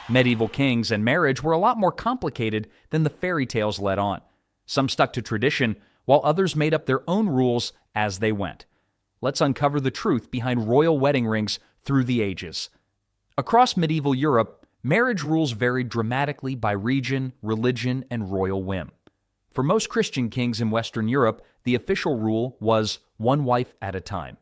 Medieval kings and marriage were a lot more complicated than the fairy tales let on. Some stuck to tradition, while others made up their own rules as they went. Let's uncover the truth behind royal wedding rings through the ages. Across medieval Europe, marriage rules varied dramatically by region, religion, and royal whim. For most Christian kings in Western Europe, the official rule was one wife at a time.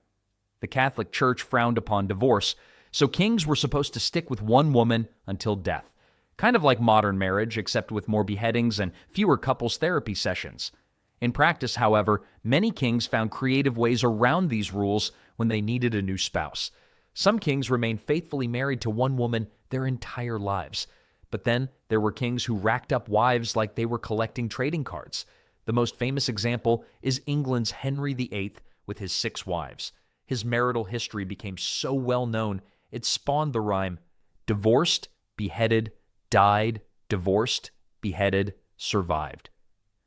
The Catholic Church frowned upon divorce, so kings were supposed to stick with one woman until death. Kind of like modern marriage, except with more beheadings and fewer couples therapy sessions. In practice, however, many kings found creative ways around these rules when they needed a new spouse. Some kings remained faithfully married to one woman their entire lives. But then there were kings who racked up wives like they were collecting trading cards. The most famous example is England's Henry VIII with his 6 wives. His marital history became so well known, it spawned the rhyme, divorced, beheaded, died, divorced, beheaded, survived.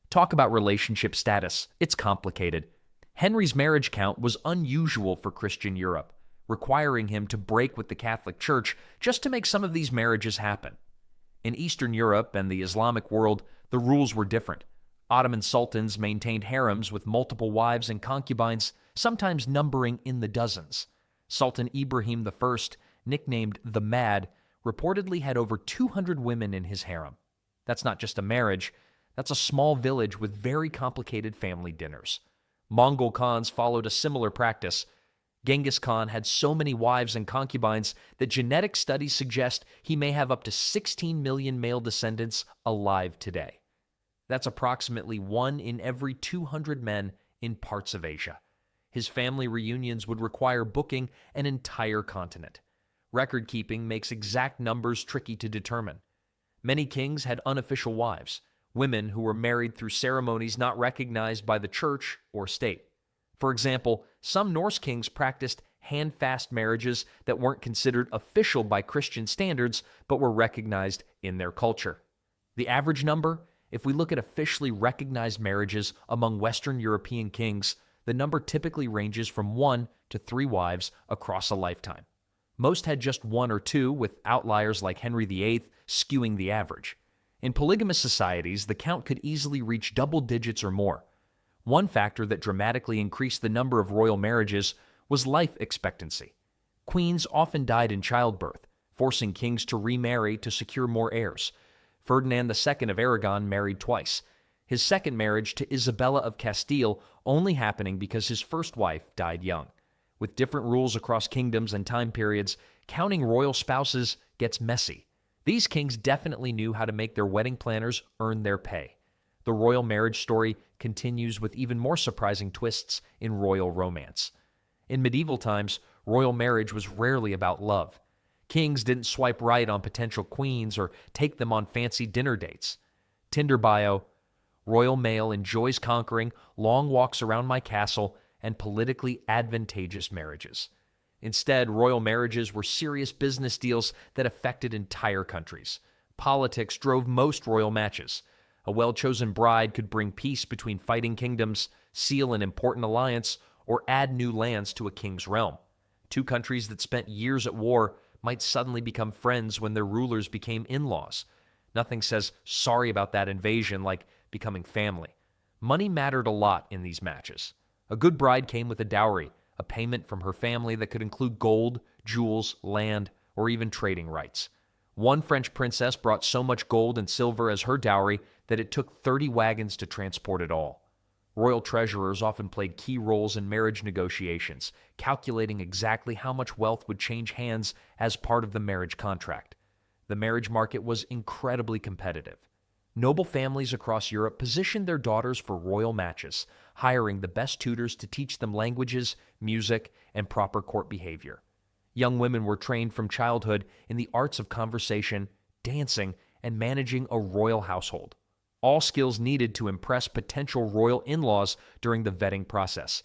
Talk about relationship status. It's complicated. Henry's marriage count was unusual for Christian Europe, requiring him to break with the Catholic Church just to make some of these marriages happen. In Eastern Europe and the Islamic world, the rules were different. Ottoman sultans maintained harems with multiple wives and concubines, sometimes numbering in the dozens. Sultan Ibrahim I, nicknamed the Mad, reportedly had over 200 women in his harem. That's not just a marriage, that's a small village with very complicated family dinners. Mongol Khans followed a similar practice. Genghis Khan had so many wives and concubines that genetic studies suggest he may have up to 16 million male descendants alive today. That's approximately 1 in every 200 men in parts of Asia. His family reunions would require booking an entire continent. Record keeping makes exact numbers tricky to determine. Many kings had unofficial wives, women who were married through ceremonies not recognized by the church or state. For example, some Norse kings practiced hand-fast marriages that weren't considered official by Christian standards, but were recognized in their culture. The average number, if we look at officially recognized marriages among Western European kings, the number typically ranges from 1 to 3 wives across a lifetime. Most had just 1 or 2, with outliers like Henry VIII skewing the average. In polygamous societies, the count could easily reach double digits or more. One factor that dramatically increased the number of royal marriages was life expectancy. Queens often died in childbirth, forcing kings to remarry to secure more heirs. Ferdinand II of Aragon married twice, his second marriage to Isabella of Castile only happening because his first wife died young. With different rules across kingdoms and time periods, counting royal spouses gets messy. These kings definitely knew how to make their wedding planners earn their pay. The royal marriage story continues with even more surprising twists in royal romance. In medieval times, royal marriage was rarely about love. Kings didn't swipe right on potential queens or take them on fancy dinner dates. Tinder bio: royal male enjoys conquering, long walks around my castle, and politically advantageous marriages. Instead, royal marriages were serious business deals that affected entire countries. Politics drove most royal matches. A well-chosen bride could bring peace between fighting kingdoms, seal an important alliance, or add new lands to a king's realm. 2 countries that spent years at war might suddenly become friends when their rulers became in-laws. Nothing says sorry about that invasion like becoming family. Money mattered a lot in these matches. A good bride came with a dowry, a payment from her family that could include gold, jewels, land, or even trading rights. One French princess brought so much gold and silver as her dowry that it took 30 wagons to transport it all. Royal treasurers often played key roles in marriage negotiations, calculating exactly how much wealth would change hands as part of the marriage contract. The marriage market was incredibly competitive. Noble families across Europe positioned their daughters for royal matches, hiring the best tutors to teach them languages, music, and proper court behavior. Young women were trained from childhood in the arts of conversation, dancing, and managing a royal household. All skills needed to impress potential royal in-laws during the vetting process.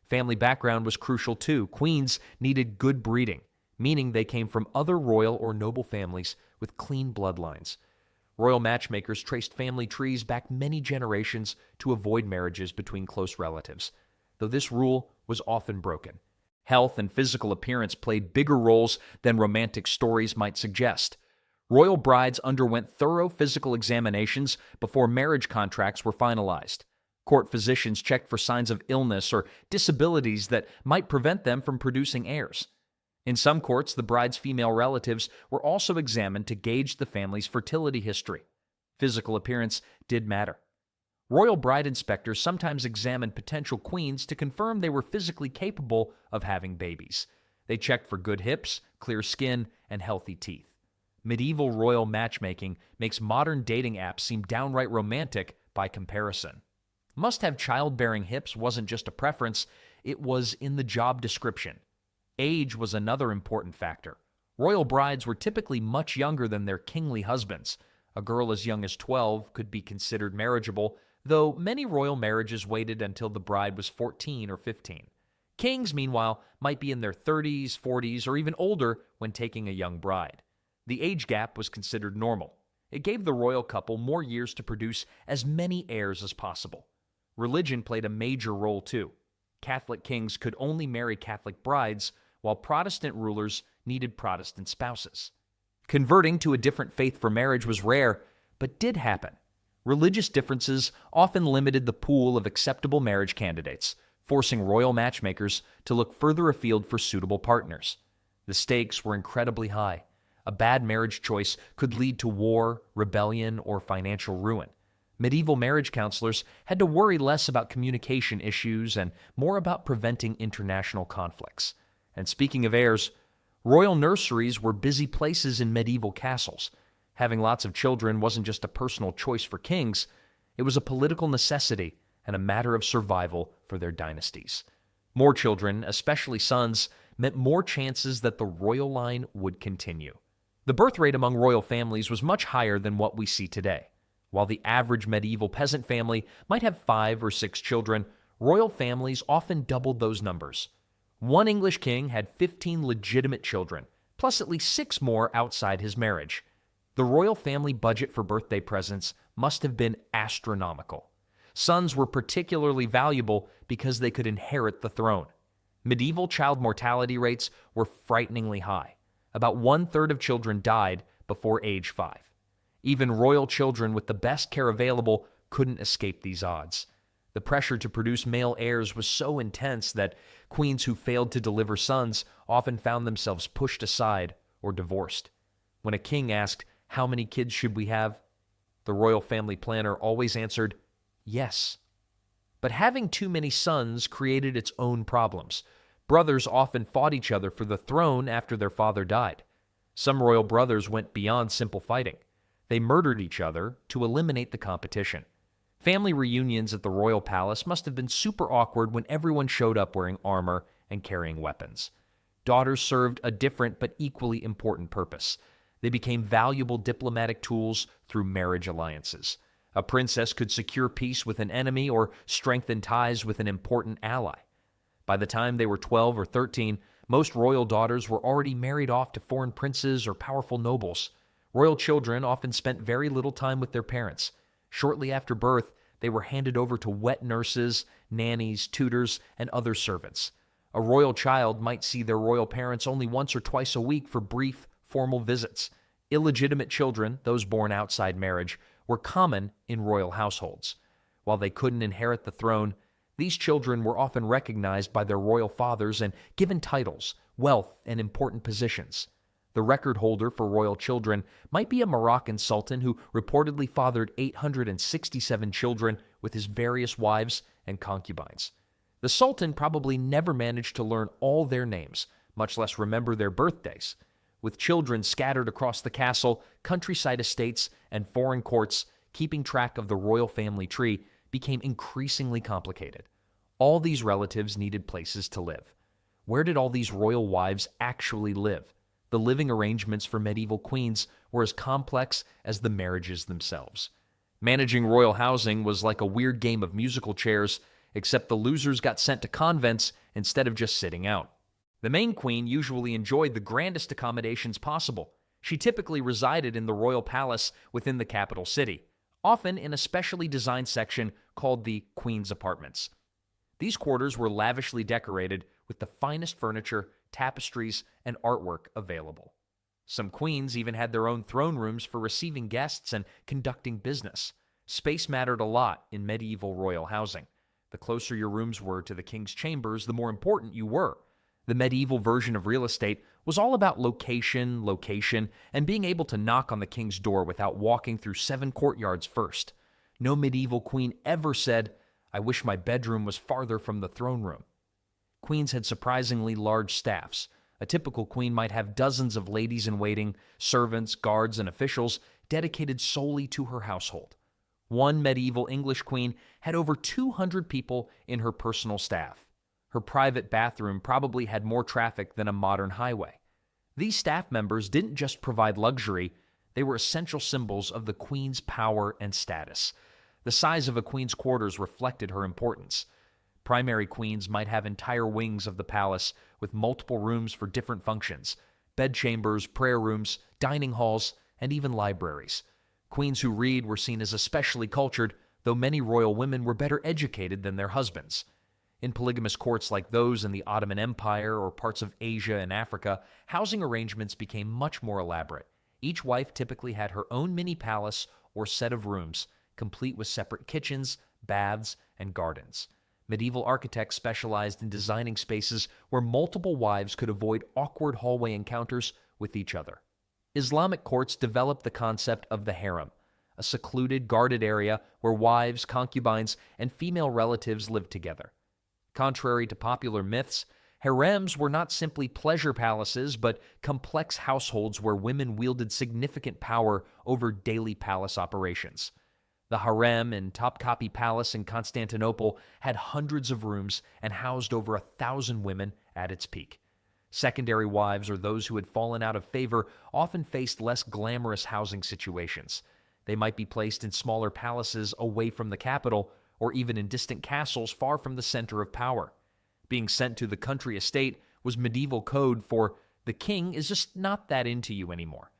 Family background was crucial too. Queens needed good breeding, meaning they came from other royal or noble families with clean bloodlines. Royal matchmakers traced family trees back many generations to avoid marriages between close relatives, though this rule was often broken. Health and physical appearance played bigger roles than romantic stories might suggest. Royal brides underwent thorough physical examinations before marriage contracts were finalized. Court physicians checked for signs of illness or disabilities that might prevent them from producing heirs. In some courts, the bride's female relatives were also examined to gauge the family's fertility history. Physical appearance did matter. Royal bride inspectors sometimes examined potential queens to confirm they were physically capable of having babies. They checked for good hips, clear skin, and healthy teeth. Medieval royal matchmaking makes modern dating apps seem downright romantic by comparison. Must-have childbearing hips wasn't just a preference, it was in the job description. Age was another important factor. Royal brides were typically much younger than their kingly husbands. A girl as young as 12 could be considered marriageable, though many royal marriages waited until the bride was 14 or 15. Kings, meanwhile, might be in their 30s, 40s, or even older when taking a young bride. The age gap was considered normal. It gave the royal couple more years to produce as many heirs as possible. Religion played a major role too. Catholic kings could only marry Catholic brides, while Protestant rulers needed Protestant spouses. Converting to a different faith for marriage was rare, but did happen. Religious differences often limited the pool of acceptable marriage candidates, forcing royal matchmakers to look further afield for suitable partners. The stakes were incredibly high. A bad marriage choice could lead to war, rebellion, or financial ruin. Medieval marriage counselors had to worry less about communication issues and more about preventing international conflicts. And speaking of heirs, royal nurseries were busy places in medieval castles. Having lots of children wasn't just a personal choice for kings, it was a political necessity and a matter of survival for their dynasties. More children, especially sons, meant more chances that the royal line would continue. The birth rate among royal families was much higher than what we see today. While the average medieval peasant family might have 5 or 6 children, royal families often doubled those numbers. One English king had 15 legitimate children, plus at least 6 more outside his marriage. The royal family budget for birthday presents must have been astronomical. Sons were particularly valuable because they could inherit the throne. Medieval child mortality rates were frighteningly high. About 1/3 of children died before age 5. Even royal children with the best care available couldn't escape these odds. The pressure to produce male heirs was so intense that queens who failed to deliver sons often found themselves pushed aside or divorced. When a king asked, "How many kids should we have?" the royal family planner always answered, "Yes." But having too many sons created its own problems. Brothers often fought each other for the throne after their father died. Some royal brothers went beyond simple fighting. They murdered each other to eliminate the competition. Family reunions at the royal palace must have been super awkward when everyone showed up wearing armor and carrying weapons. Daughters served a different but equally important purpose. They became valuable diplomatic tools through marriage alliances. A princess could secure peace with an enemy or strengthen ties with an important ally. By the time they were 12 or 13, most royal daughters were already married off to foreign princes or powerful nobles. Royal children often spent very little time with their parents. Shortly after birth, they were handed over to wet nurses, nannies, tutors, and other servants. A royal child might see their royal parents only once or twice a week for brief, formal visits. Illegitimate children, those born outside marriage, were common in royal households. While they couldn't inherit the throne, these children were often recognized by their royal fathers and given titles, wealth, and important positions. The record holder for royal children might be a Moroccan sultan who reportedly fathered 867 children with his various wives and concubines. The sultan probably never managed to learn all their names, much less remember their birthdays. With children scattered across the castle, countryside estates, and foreign courts, keeping track of the royal family tree became increasingly complicated. All these relatives needed places to live. Where did all these royal wives actually live? The living arrangements for medieval queens were as complex as the marriages themselves. Managing royal housing was like a weird game of musical chairs, except the losers got sent to convents instead of just sitting out. The main queen usually enjoyed the grandest accommodations possible. She typically resided in the royal palace within the capital city, often in a specially designed section called the Queen's Apartments. These quarters were lavishly decorated with the finest furniture, tapestries, and artwork available. Some queens even had their own throne rooms for receiving guests and conducting business. Space mattered a lot in medieval royal housing. The closer your rooms were to the king's chambers, the more important you were. The medieval version of real estate was all about location, and being able to knock on the king's door without walking through 7 courtyards first. No medieval queen ever said, "I wish my bedroom was farther from the throne room." Queens had surprisingly large staffs. A typical queen might have dozens of ladies-in-waiting, servants, guards, and officials dedicated solely to her household. One medieval English queen had over 200 people in her personal staff. Her private bathroom probably had more traffic than a modern highway. These staff members didn't just provide luxury, they were essential symbols of the queen's power and status. The size of a queen's quarters reflected her importance. Primary queens might have entire wings of the palace with multiple rooms for different functions: bedchambers, prayer rooms, dining halls, and even libraries. Queens who read were seen as especially cultured, though many royal women were better educated than their husbands. In polygamous courts like those in the Ottoman Empire or parts of Asia and Africa, housing arrangements became much more elaborate. Each wife typically had her own mini palace or set of rooms, complete with separate kitchens, baths, and gardens. Medieval architects specialized in designing spaces where multiple wives could avoid awkward hallway encounters with each other. Islamic courts developed the concept of the harem, a secluded, guarded area where wives, concubines, and female relatives lived together. Contrary to popular myths, harems were not simply pleasure palaces, but complex households where women wielded significant power over daily palace operations. The harem in Topkapi Palace in Constantinople had hundreds of rooms and housed over 1,000 women at its peak. Secondary wives, or those who had fallen out of favor, often faced less glamorous housing situations. They might be placed in smaller palaces away from the capital, or even in distant castles far from the center of power. Being sent to the country estate was medieval code for the king is just not that into you anymore.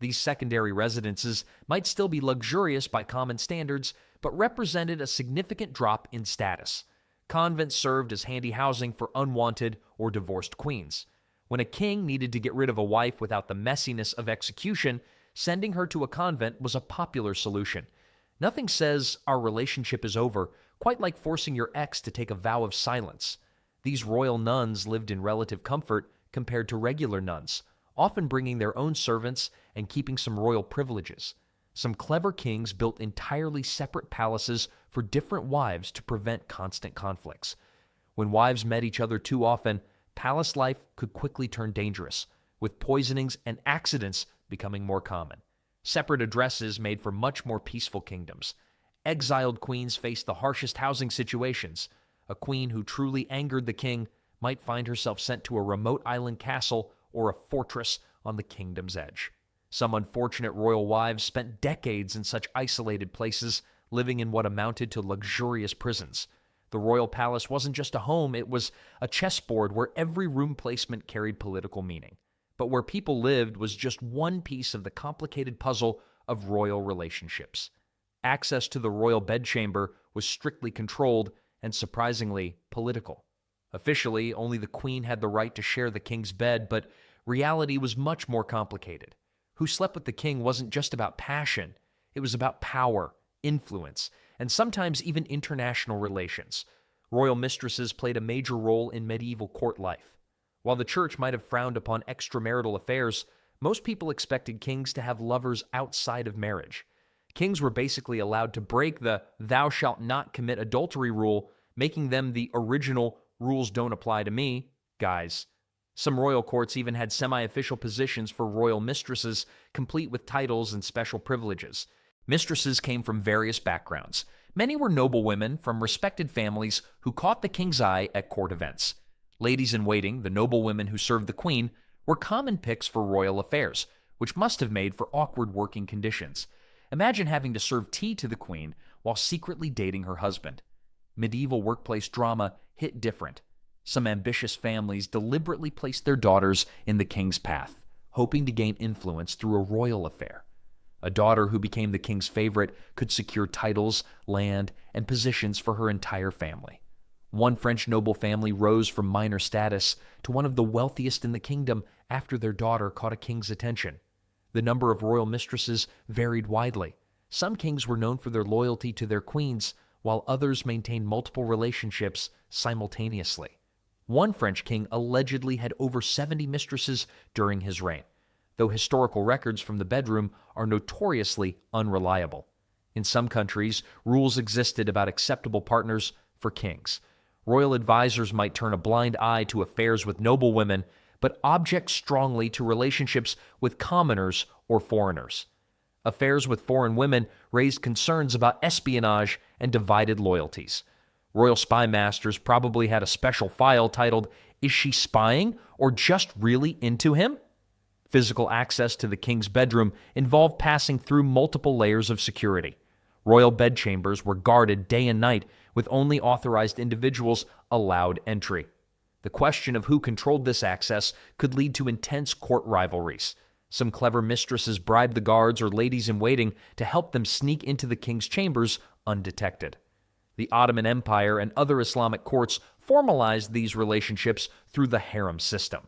These secondary residences might still be luxurious by common standards, but represented a significant drop in status. Convents served as handy housing for unwanted or divorced queens. When a king needed to get rid of a wife without the messiness of execution, sending her to a convent was a popular solution. Nothing says our relationship is over quite like forcing your ex to take a vow of silence. These royal nuns lived in relative comfort compared to regular nuns, often bringing their own servants and keeping some royal privileges. Some clever kings built entirely separate palaces for different wives to prevent constant conflicts. When wives met each other too often, palace life could quickly turn dangerous, with poisonings and accidents becoming more common. Separate addresses made for much more peaceful kingdoms. Exiled queens faced the harshest housing situations. A queen who truly angered the king might find herself sent to a remote island castle or a fortress on the kingdom's edge. Some unfortunate royal wives spent decades in such isolated places, living in what amounted to luxurious prisons. The royal palace wasn't just a home, it was a chessboard where every room placement carried political meaning. But where people lived was just one piece of the complicated puzzle of royal relationships. Access to the royal bedchamber was strictly controlled and, surprisingly, political. Officially, only the queen had the right to share the king's bed, but reality was much more complicated. Who slept with the king wasn't just about passion, it was about power, influence, and sometimes even international relations. Royal mistresses played a major role in medieval court life. While the church might have frowned upon extramarital affairs, most people expected kings to have lovers outside of marriage. Kings were basically allowed to break the "thou shalt not commit adultery" rule, making them the original "rules don't apply to me" guys. Some royal courts even had semi-official positions for royal mistresses, complete with titles and special privileges. Mistresses came from various backgrounds. Many were noblewomen from respected families who caught the king's eye at court events. Ladies-in-waiting, the noblewomen who served the queen, were common picks for royal affairs, which must have made for awkward working conditions. Imagine having to serve tea to the queen while secretly dating her husband. Medieval workplace drama hit different. Some ambitious families deliberately placed their daughters in the king's path, hoping to gain influence through a royal affair. A daughter who became the king's favorite could secure titles, land, and positions for her entire family. One French noble family rose from minor status to one of the wealthiest in the kingdom after their daughter caught a king's attention. The number of royal mistresses varied widely. Some kings were known for their loyalty to their queens, while others maintained multiple relationships simultaneously. One French king allegedly had over 70 mistresses during his reign, though historical records from the bedroom are notoriously unreliable. In some countries, rules existed about acceptable partners for kings. Royal advisors might turn a blind eye to affairs with noblewomen, but object strongly to relationships with commoners or foreigners. Affairs with foreign women raised concerns about espionage and divided loyalties. Royal spy masters probably had a special file titled, "Is she spying or just really into him?" Physical access to the king's bedroom involved passing through multiple layers of security. Royal bedchambers were guarded day and night, with only authorized individuals allowed entry. The question of who controlled this access could lead to intense court rivalries. Some clever mistresses bribed the guards or ladies-in-waiting to help them sneak into the king's chambers undetected. The Ottoman Empire and other Islamic courts formalized these relationships through the harem system.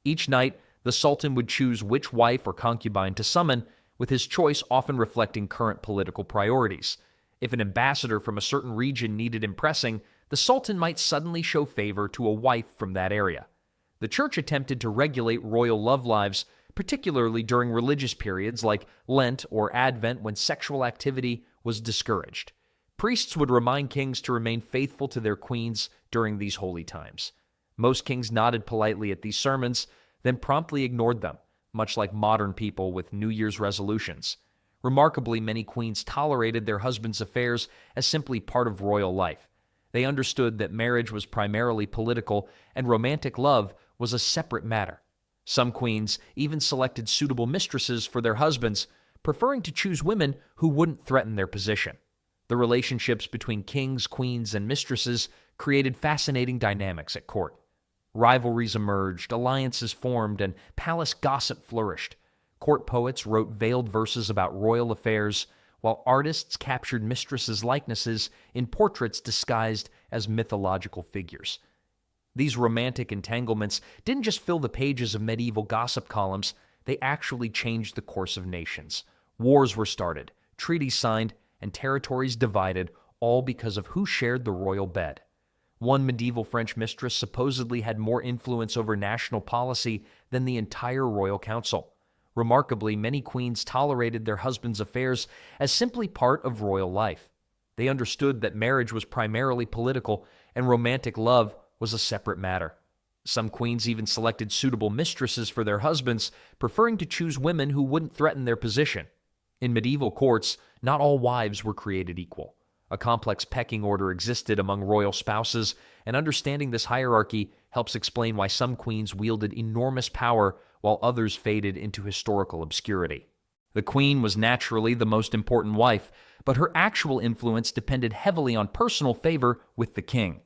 Each night, the sultan would choose which wife or concubine to summon, with his choice often reflecting current political priorities. If an ambassador from a certain region needed impressing, the sultan might suddenly show favor to a wife from that area. The church attempted to regulate royal love lives, particularly during religious periods like Lent or Advent when sexual activity was discouraged. Priests would remind kings to remain faithful to their queens during these holy times. Most kings nodded politely at these sermons, then promptly ignored them, much like modern people with New Year's resolutions. Remarkably, many queens tolerated their husbands' affairs as simply part of royal life. They understood that marriage was primarily political and romantic love was a separate matter. Some queens even selected suitable mistresses for their husbands, preferring to choose women who wouldn't threaten their position. The relationships between kings, queens, and mistresses created fascinating dynamics at court. Rivalries emerged, alliances formed, and palace gossip flourished. Court poets wrote veiled verses about royal affairs, while artists captured mistresses' likenesses in portraits disguised as mythological figures. These romantic entanglements didn't just fill the pages of medieval gossip columns, they actually changed the course of nations. Wars were started, treaties signed, and territories divided, all because of who shared the royal bed. One medieval French mistress supposedly had more influence over national policy than the entire royal council. Remarkably, many queens tolerated their husbands' affairs as simply part of royal life. They understood that marriage was primarily political and romantic love was a separate matter. Some queens even selected suitable mistresses for their husbands, preferring to choose women who wouldn't threaten their position. In medieval courts, not all wives were created equal. A complex pecking order existed among royal spouses, and understanding this hierarchy helps explain why some queens wielded enormous power while others faded into historical obscurity. The queen was naturally the most important wife, but her actual influence depended heavily on personal favor with the king.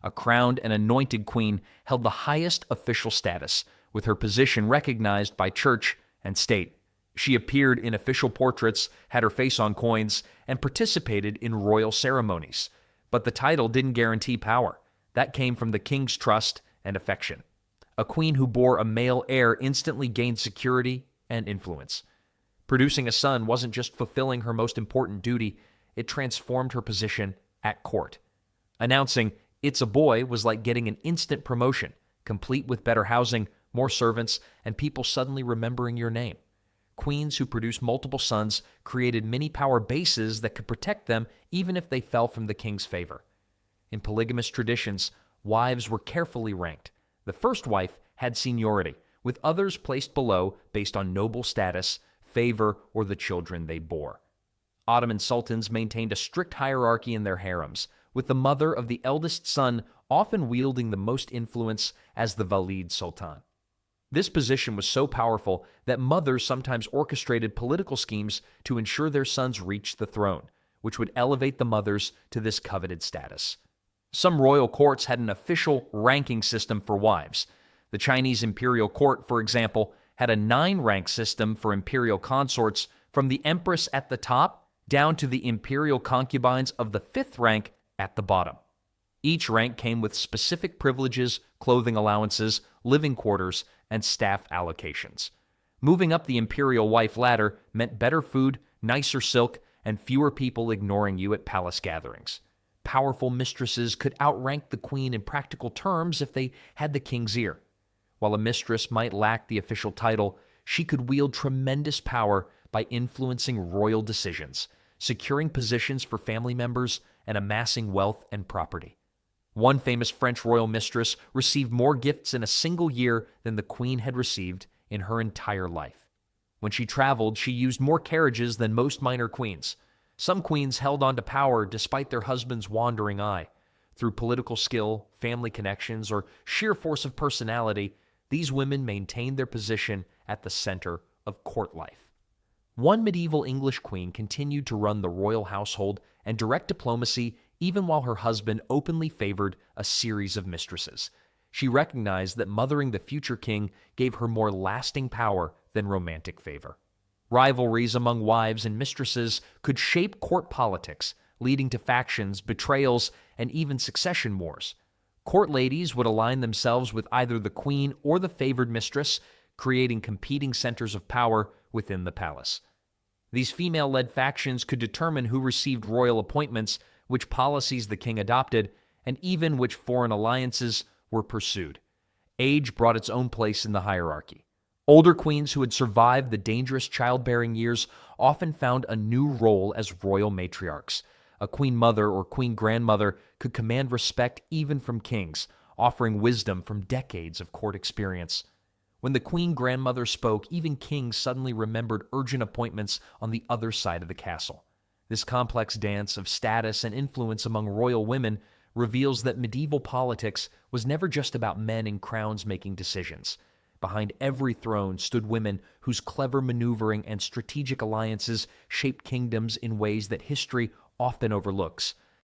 A crowned and anointed queen held the highest official status, with her position recognized by church and state. She appeared in official portraits, had her face on coins, and participated in royal ceremonies. But the title didn't guarantee power. That came from the king's trust and affection. A queen who bore a male heir instantly gained security and influence. Producing a son wasn't just fulfilling her most important duty, it transformed her position at court. Announcing, "It's a boy," was like getting an instant promotion, complete with better housing, more servants, and people suddenly remembering your name. Queens who produced multiple sons created mini-power bases that could protect them even if they fell from the king's favor. In polygamous traditions, wives were carefully ranked. The first wife had seniority, with others placed below based on noble status, favor, or the children they bore. Ottoman sultans maintained a strict hierarchy in their harems, with the mother of the eldest son often wielding the most influence as the Valid Sultan. This position was so powerful that mothers sometimes orchestrated political schemes to ensure their sons reached the throne, which would elevate the mothers to this coveted status. Some royal courts had an official ranking system for wives. The Chinese imperial court, for example, had a 9-rank system for imperial consorts, from the empress at the top down to the imperial concubines of the 5th rank at the bottom. Each rank came with specific privileges, clothing allowances, living quarters, and staff allocations. Moving up the imperial wife ladder meant better food, nicer silk, and fewer people ignoring you at palace gatherings. Powerful mistresses could outrank the queen in practical terms if they had the king's ear. While a mistress might lack the official title, she could wield tremendous power by influencing royal decisions, securing positions for family members, and amassing wealth and property. One famous French royal mistress received more gifts in a single year than the queen had received in her entire life. When she traveled, she used more carriages than most minor queens. Some queens held on to power despite their husband's wandering eye. Through political skill, family connections, or sheer force of personality, these women maintained their position at the center of court life. One medieval English queen continued to run the royal household and direct diplomacy even while her husband openly favored a series of mistresses. She recognized that mothering the future king gave her more lasting power than romantic favor. Rivalries among wives and mistresses could shape court politics, leading to factions, betrayals, and even succession wars. Court ladies would align themselves with either the queen or the favored mistress, creating competing centers of power within the palace. These female-led factions could determine who received royal appointments, which policies the king adopted, and even which foreign alliances were pursued. Age brought its own place in the hierarchy. Older queens who had survived the dangerous childbearing years often found a new role as royal matriarchs. A queen mother or queen grandmother could command respect even from kings, offering wisdom from decades of court experience. When the queen grandmother spoke, even kings suddenly remembered urgent appointments on the other side of the castle. This complex dance of status and influence among royal women reveals that medieval politics was never just about men in crowns making decisions. Behind every throne stood women whose clever maneuvering and strategic alliances shaped kingdoms in ways that history often overlooks.